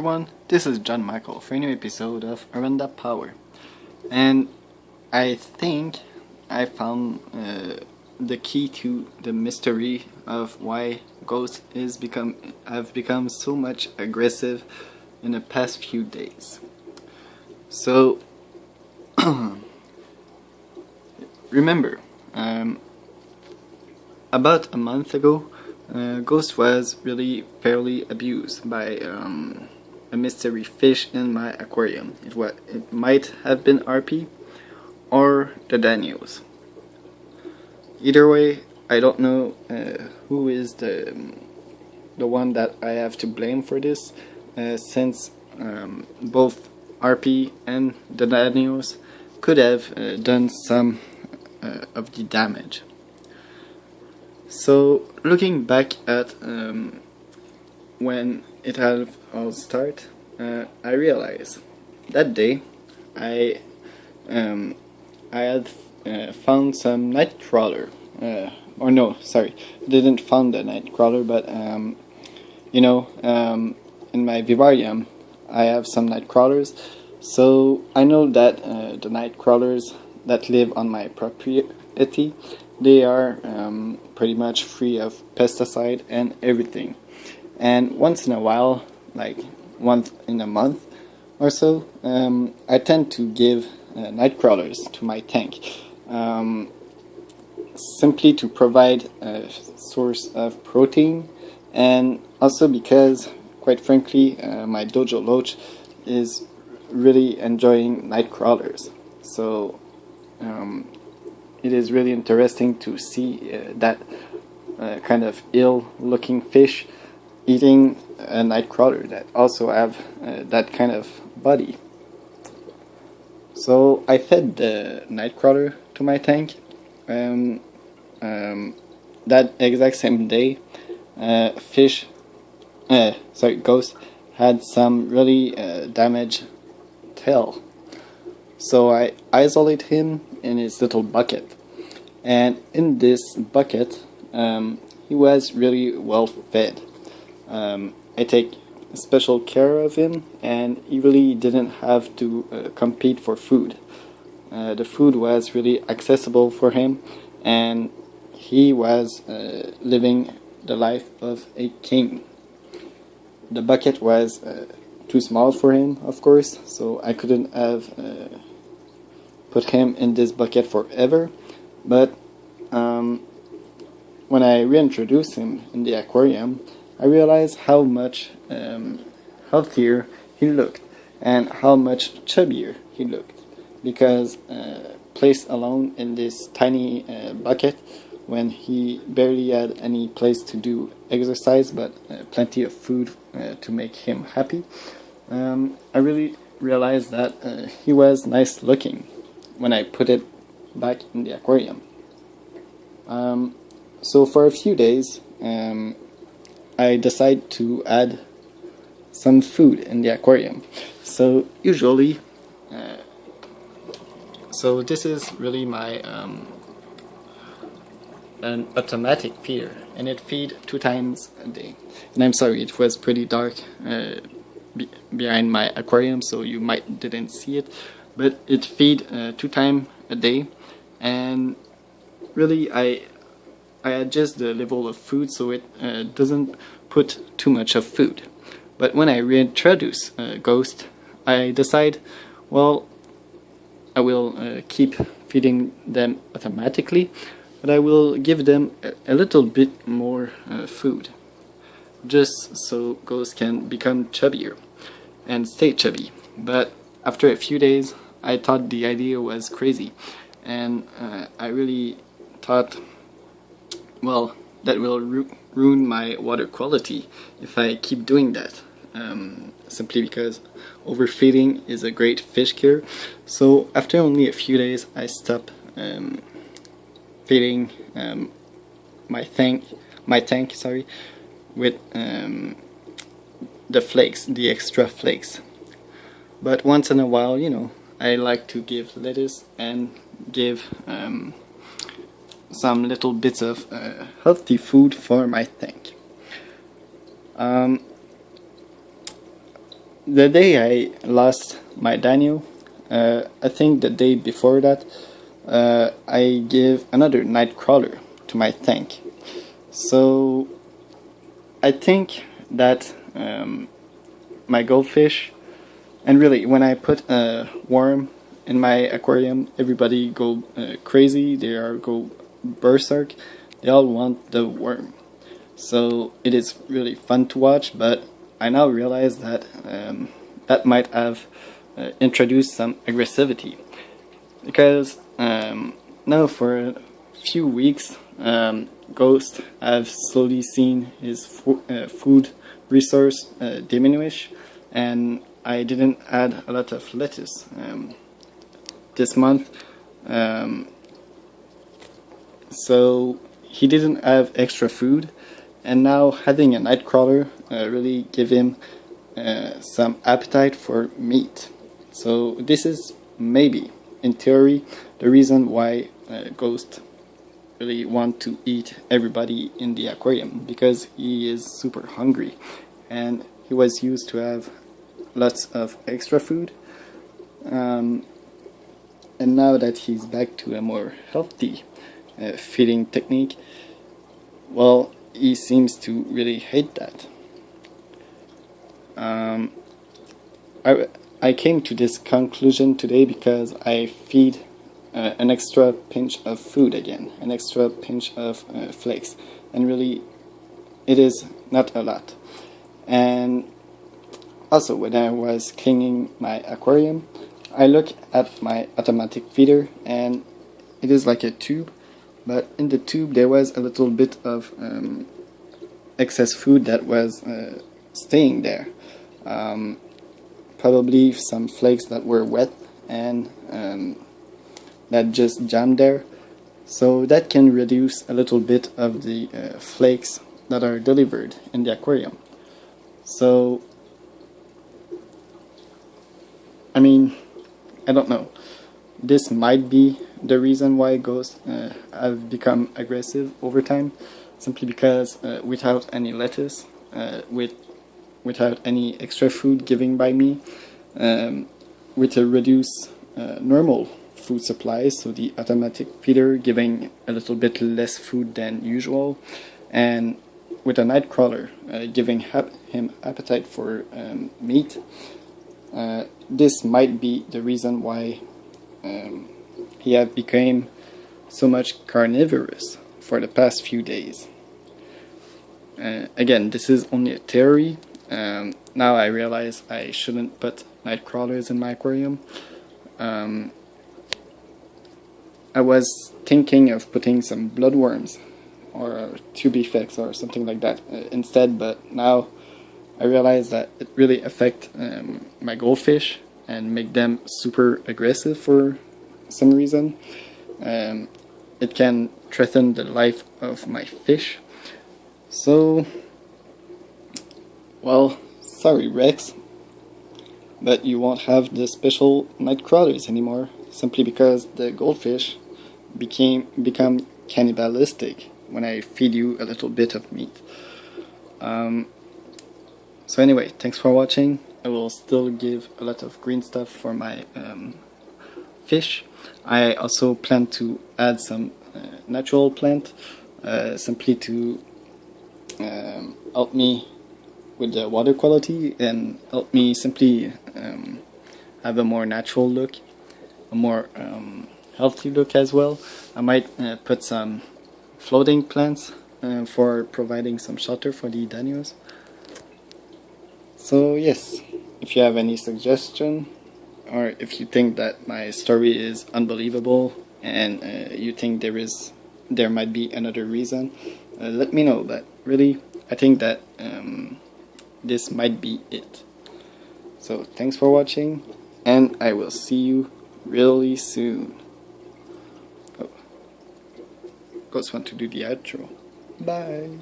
Everyone, this is John Michael for a new episode of Oranda Power, and I think I found the key to the mystery of why ghosts have become so much aggressive in the past few days. So remember, about a month ago, Ghost was really fairly abused by a mystery fish in my aquarium. It might have been RP or the Daniels. Either way, I don't know who is the one that I have to blame for this, since both RP and the Daniels could have done some of the damage. So looking back at when it had all started, I realized that day I had found some night crawler, or no, sorry, didn't found the night crawler, but in my vivarium I have some night crawlers, so I know that the night crawlers that live on my property, they are pretty much free of pesticide and everything. And once in a while, like once in a month or so, I tend to give night crawlers to my tank, simply to provide a source of protein, and also because, quite frankly, my dojo loach is really enjoying night crawlers. So it is really interesting to see that kind of ill-looking fish eating a night crawler that also have that kind of body. So I fed the night crawler to my tank. That exact same day, Ghost had some really damaged tail. So I isolate him in his little bucket, and in this bucket he was really well fed. I take special care of him, and he really didn't have to compete for food. The food was really accessible for him, and he was living the life of a king. The bucket was too small for him, of course, so I couldn't have put him in this bucket forever, but when I reintroduced him in the aquarium, I realized how much healthier he looked and how much chubbier he looked, because placed alone in this tiny bucket when he barely had any place to do exercise but plenty of food to make him happy, I really realized that he was nice looking when I put it back in the aquarium. So for a few days, I decided to add some food in the aquarium. So usually, so this is really my an automatic feeder, and it feed 2 times a day. And I'm sorry, it was pretty dark behind my aquarium, so you might didn't see it, but it feed 2 times a day, and really I adjust the level of food so it doesn't put too much of food. But when I reintroduce Ghost, I decide, well, I will keep feeding them automatically, but I will give them a little bit more food, just so Ghost can become chubbier and stay chubby. But after a few days, I thought the idea was crazy, and I really thought, well, that will ruin my water quality if I keep doing that, simply because overfeeding is a great fish cure. So after only a few days, I stopped feeding my tank, with the flakes, the extra flakes. But once in a while, I like to give lettuce and give some little bits of healthy food for my tank. the day I lost my Daniel, I think the day before that, I gave another nightcrawler to my tank. So I think that my goldfish, and really when I put a worm in my aquarium, everybody go crazy. They are go berserk. They all want the worm. So it is really fun to watch, but I now realize that that might have introduced some aggressivity, because now for a few weeks, Ghost have slowly seen his food resource diminish, and I didn't add a lot of lettuce this month, so he didn't have extra food, and now having a nightcrawler really give him some appetite for meat. So this is maybe, in theory, the reason why Ghost really want to eat everybody in the aquarium, because he is super hungry, and he was used to have lots of extra food, and now that he's back to a more healthy feeding technique, well, he seems to really hate that. I came to this conclusion today because I feed an extra pinch of food again, an extra pinch of flakes, and really it is not a lot. And also, when I was cleaning my aquarium, I look at my automatic feeder, and it is like a tube, but in the tube there was a little bit of excess food that was staying there. Probably some flakes that were wet and that just jammed there. So that can reduce a little bit of the flakes that are delivered in the aquarium. So, I mean, I don't know. This might be the reason why ghosts have become aggressive over time, simply because without any lettuce, without any extra food given by me, with a reduced normal food supply, so the automatic feeder giving a little bit less food than usual, and with a nightcrawler giving him appetite for meat, this might be the reason why he have become so much carnivorous for the past few days. Again, this is only a theory. Now I realize I shouldn't put night crawlers in my aquarium. I was thinking of putting some bloodworms or tube effects or something like that instead, but now I realize that it really affects my goldfish and make them super aggressive for some reason. It can threaten the life of my fish. So, well, sorry Rex, but you won't have the special night crawlers anymore, simply because the goldfish become cannibalistic when I feed you a little bit of meat. So anyway, thanks for watching. I will still give a lot of green stuff for my fish. I also plan to add some natural plant, simply to help me with the water quality and help me simply have a more natural look, a more healthy look as well. I might put some floating plants for providing some shelter for the danios. So yes, if you have any suggestion, or if you think that my story is unbelievable and you think there might be another reason, let me know. But really, I think that this might be it. So thanks for watching, and I will see you really soon. Oh, Ghost want to do the outro. Bye.